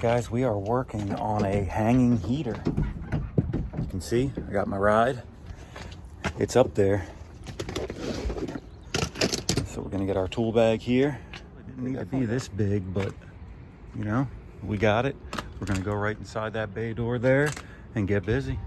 Guys, we are working on a hanging heater. You can see I got my ride. It's up there. So we're gonna get our tool bag here. It didn't need to be this big, but you know, we got it. We're gonna go right inside that bay door there and get busy.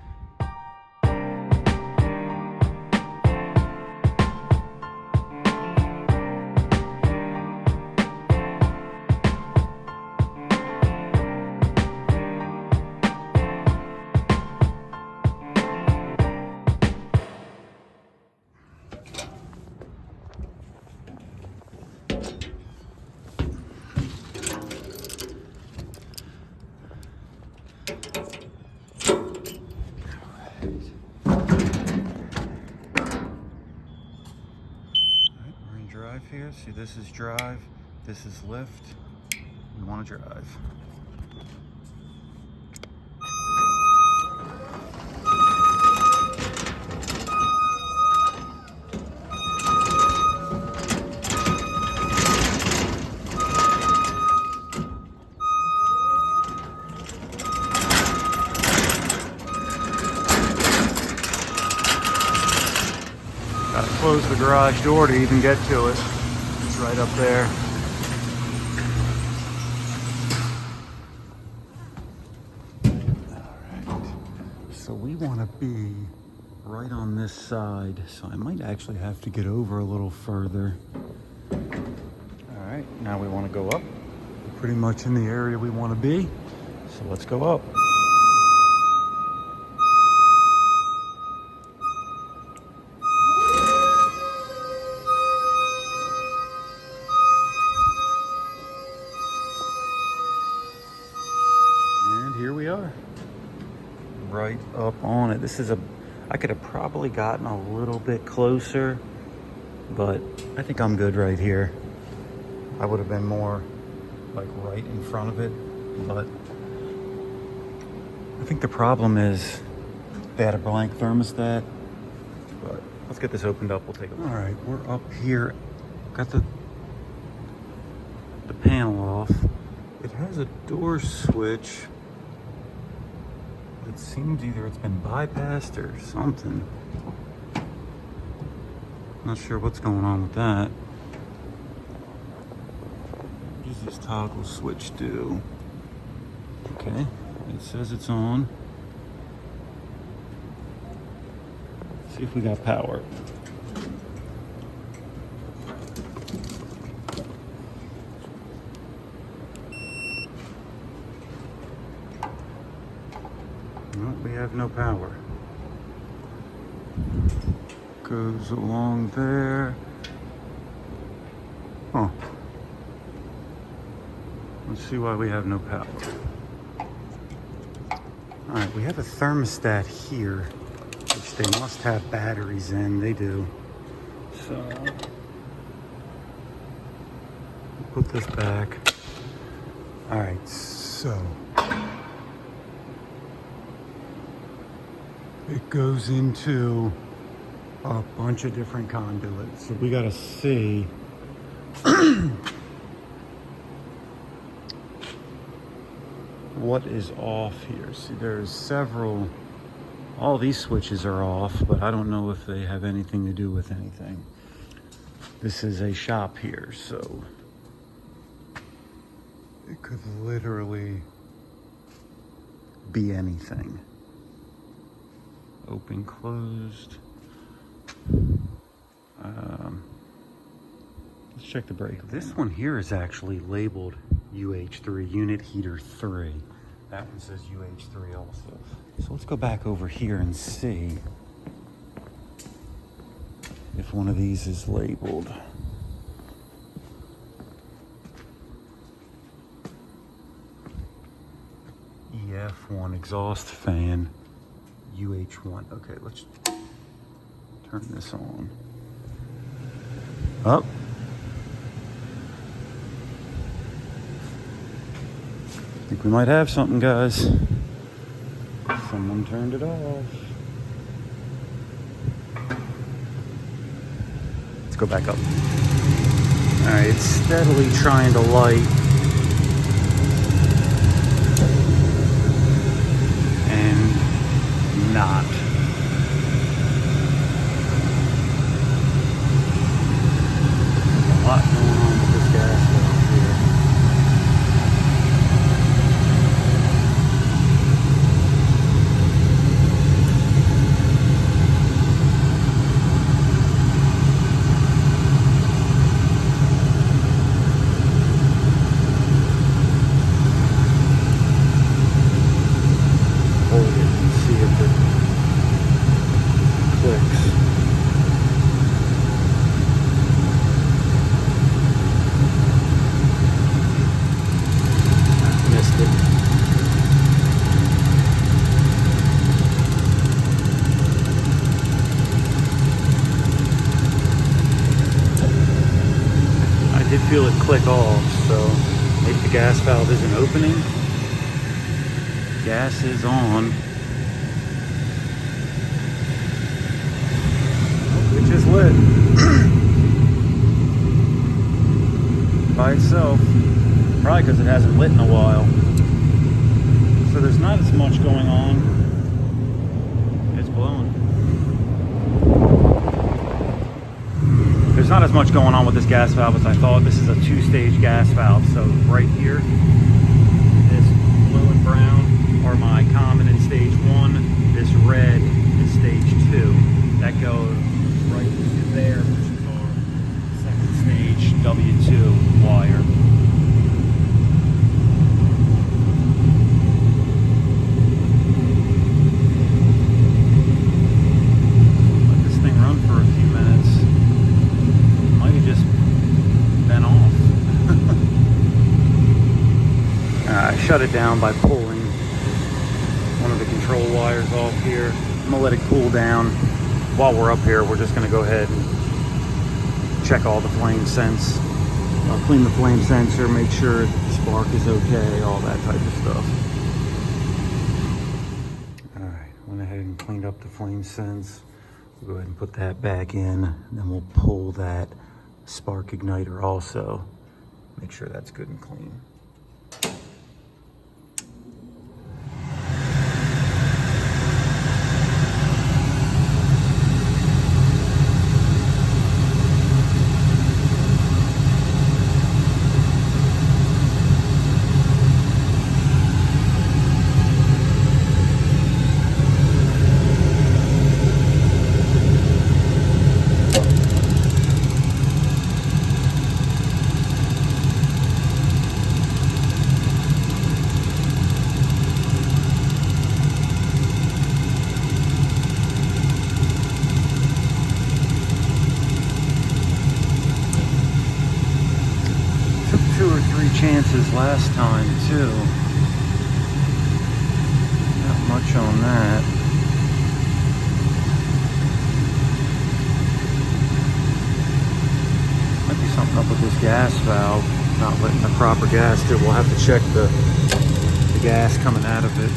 Drive here. See, this is drive, this is lift. We want to drive. Gotta close the garage door to even get to it. It's right up there. Alright, so we want to be right on this side, so I might actually have to get over a little further. Alright, now we want to go up. We're pretty much in the area we want to be, so let's go up. Here we are, right up on it. This is I could have probably gotten a little bit closer, but I think I'm good right here. I would have been more like right in front of it, but I think the problem is they had a blank thermostat. But let's get this opened up, we'll take a look. All right, we're up here. Got the panel off. It has a door switch. It seems either it's been bypassed or something. Not sure what's going on with that. What does this toggle switch do? Okay, it says it's on. See if we got power. We have no power. Goes along there. Oh. Let's see why we have no power. Alright, we have a thermostat here, which they must have batteries in. They do. So, we'll put this back. Alright, so it goes into a bunch of different conduits. So we gotta see what is off here. See, there's several, all these switches are off, but I don't know if they have anything to do with anything. This is a shop here, so it could literally be anything. Open, closed. Let's check the brake. This one here is actually labeled UH3, Unit Heater 3. That one says UH3 also. So let's go back over here and see if one of these is labeled. EF1 exhaust fan. UH1. Okay, let's turn this on. Up. I think we might have something, guys. Someone turned it off. Let's go back up. All right, it's steadily trying to light. click off, so maybe the gas valve isn't opening. Gas is on. Oh, it just lit. By itself. Probably because it hasn't lit in a while. So there's not as much going on. It's blowing. There's not as much going on with this gas valve as I thought. This is a 2-stage gas valve. So right here, this blue and brown are my common in stage 1. This red is stage 2. That goes right to there, which is our second stage W2 wire. Shut it down by pulling one of the control wires off here. I'm gonna let it cool down. While we're up here, we're just gonna go ahead and check all the flame sense. Clean the flame sensor, make sure the spark is okay, all that type of stuff. All right, went ahead and cleaned up the flame sense. We'll go ahead and put that back in, and then we'll pull that spark igniter also. Make sure that's good and clean. Chances last time too. Not much on that. Might be something up with this gas valve, not letting the proper gas through. We'll have to check the gas coming out of it.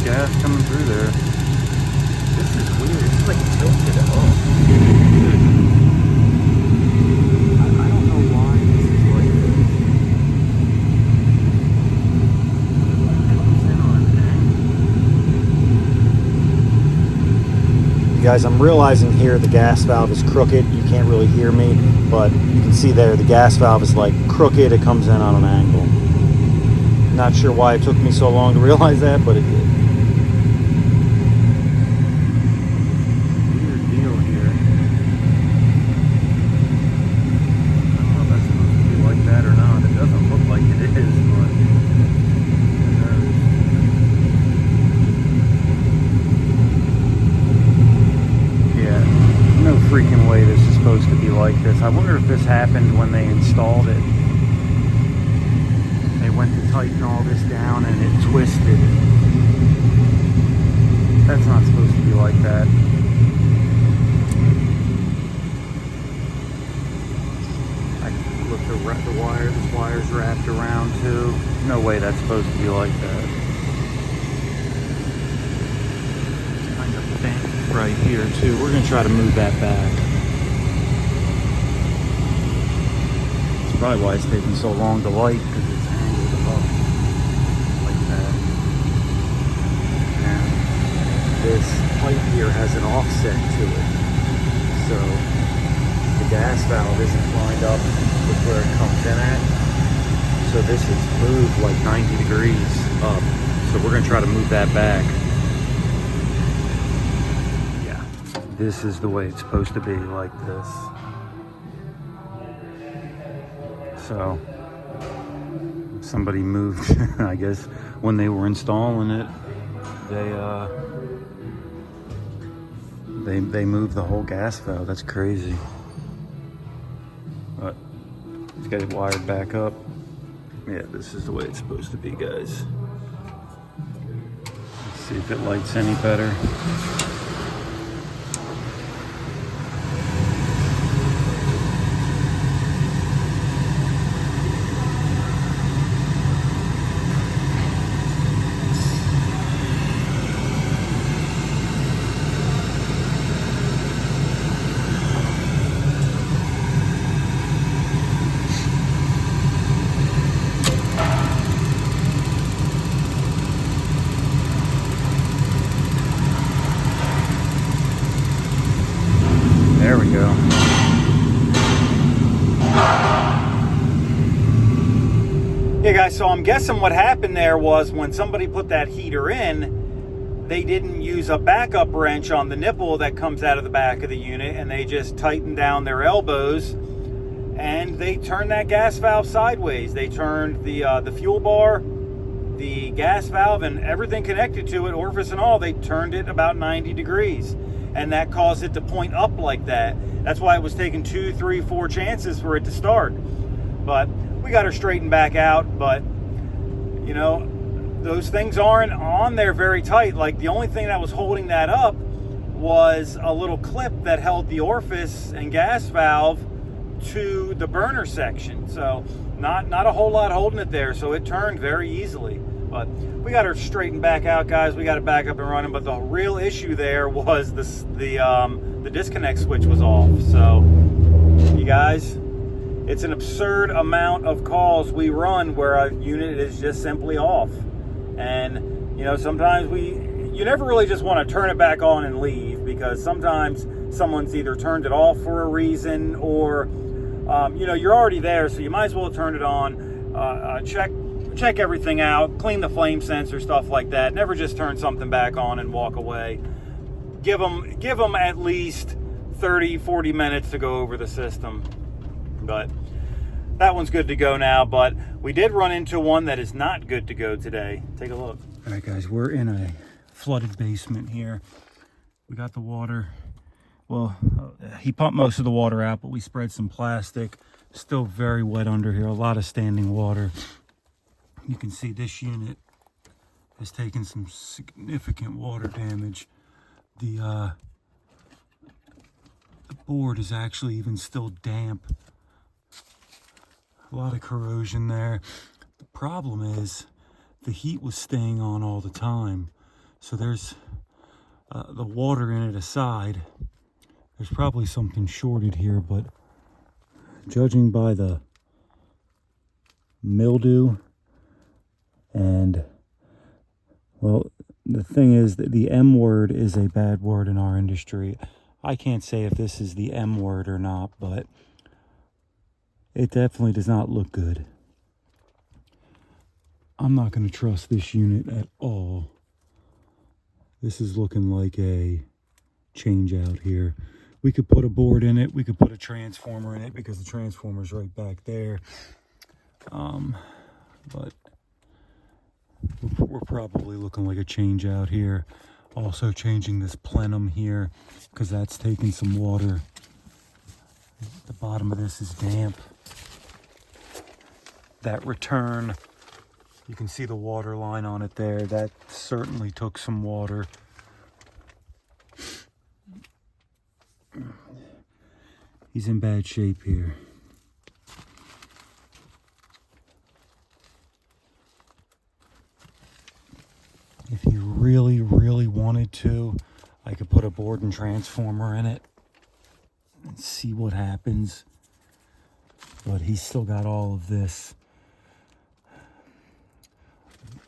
Gas coming through there. This is weird. It's like tilted up. I don't know why this is like this. It comes in on an angle. You guys, I'm realizing here the gas valve is crooked. You can't really hear me, but you can see there the gas valve is like crooked. It comes in on an angle. Not sure why it took me so long to realize that, but it did. Freaking way this is supposed to be like this. I wonder if this happened when they installed it. They went to tighten all this down and it twisted. That's not supposed to be like that. I look the wire, this wire's wrapped around too. No way that's supposed to be like that. right here too. We're gonna try to move that back. It's probably why it's taking so long to light, because it's angled up like that. And this pipe here has an offset to it, so the gas valve isn't lined up with where it comes in at. So this is moved like 90 degrees up. So we're gonna try to move that back. Yeah, this is the way it's supposed to be, like this. So somebody moved, I guess, when they were installing it, they moved the whole gas valve. That's crazy. But let's get it wired back up. Yeah, this is the way it's supposed to be, guys. Let's see if it lights any better. There we go. Yeah, guys, so I'm guessing what happened there was when somebody put that heater in, they didn't use a backup wrench on the nipple that comes out of the back of the unit, and they just tightened down their elbows, and they turned that gas valve sideways. They turned the fuel bar, the gas valve, and everything connected to it, orifice and all, they turned it about 90 degrees. And that caused it to point up like that. That's why it was taking 2, 3, 4 chances for it to start. But we got her straightened back out. But, you know, those things aren't on there very tight. Like, the only thing that was holding that up was a little clip that held the orifice and gas valve to the burner section. So not a whole lot holding it there. So it turned very easily. But we got her straightened back out, guys. We got it back up and running. But the real issue there was the disconnect switch was off. So, you guys, it's an absurd amount of calls we run where a unit is just simply off. And, you know, sometimes you never really just want to turn it back on and leave, because sometimes someone's either turned it off for a reason, or, you know, you're already there, so you might as well turn it on, check everything out, clean the flame sensor, stuff like that. Never just turn something back on and walk away. Give them at least 30, 40 minutes to go over the system. But that one's good to go now. But we did run into one that is not good to go today. Take a look. All right, guys, we're in a flooded basement here. We got the water. Well, he pumped most of the water out, but we spread some plastic. Still very wet under here. A lot of standing water. You can see this unit has taken some significant water damage. The board is actually even still damp. A lot of corrosion there. The problem is the heat was staying on all the time. So there's the water in it aside. There's probably something shorted here, but judging by the mildew, and, well, the thing is that the M word is a bad word in our industry. I can't say if this is the M word or not, but it definitely does not look good. I'm not going to trust this unit at all. This is looking like a change out here. We could put a board in it. We could put a transformer in it, because the transformer's right back there. But we're probably looking like a change out here. Also changing this plenum here, because that's taking some water. The bottom of this is damp. That return, you can see the water line on it there. That certainly took some water. He's in bad shape here. If you really, really wanted to, I could put put a board and transformer in it and see what happens. But he's still got all of this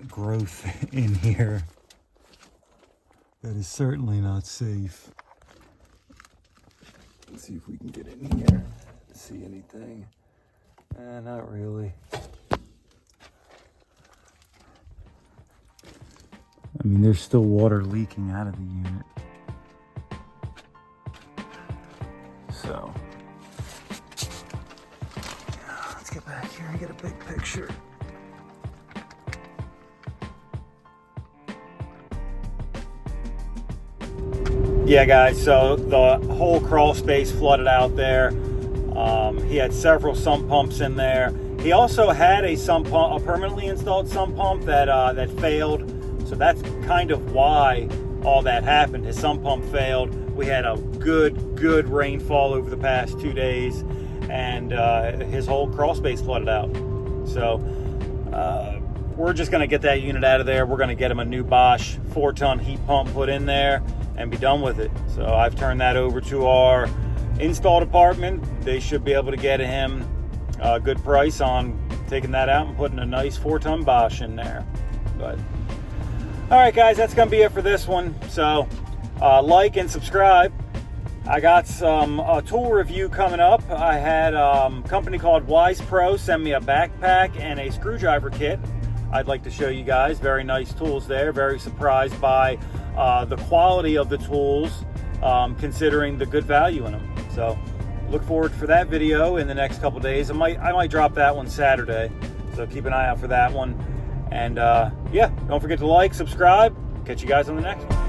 growth in here that is certainly not safe. Let's see if we can get in here, see anything. Not really. I mean, there's still water leaking out of the unit. So, let's get back here and get a big picture. Yeah, guys, so the whole crawl space flooded out there. He had several sump pumps in there. He also had a sump pump, a permanently installed sump pump that failed. So that's kind of why all that happened. His sump pump failed. We had a good rainfall over the past 2 days, and his whole crawl space flooded out. So we're just going to get that unit out of there. We're going to get him a new Bosch 4-ton heat pump put in there and be done with it. So I've turned that over to our install department. They should be able to get him a good price on taking that out and putting a nice 4-ton Bosch in there. But all right, guys, that's gonna be it for this one. So like and subscribe. I got some tool review coming up. I had a company called Wise Pro send me a backpack and a screwdriver kit. I'd like to show you guys. Very nice tools there. Very surprised by the quality of the tools, considering the good value in them. So look forward for that video in the next couple days. I might drop that one Saturday, so keep an eye out for that one. And yeah, don't forget to like, subscribe. Catch you guys on the next one.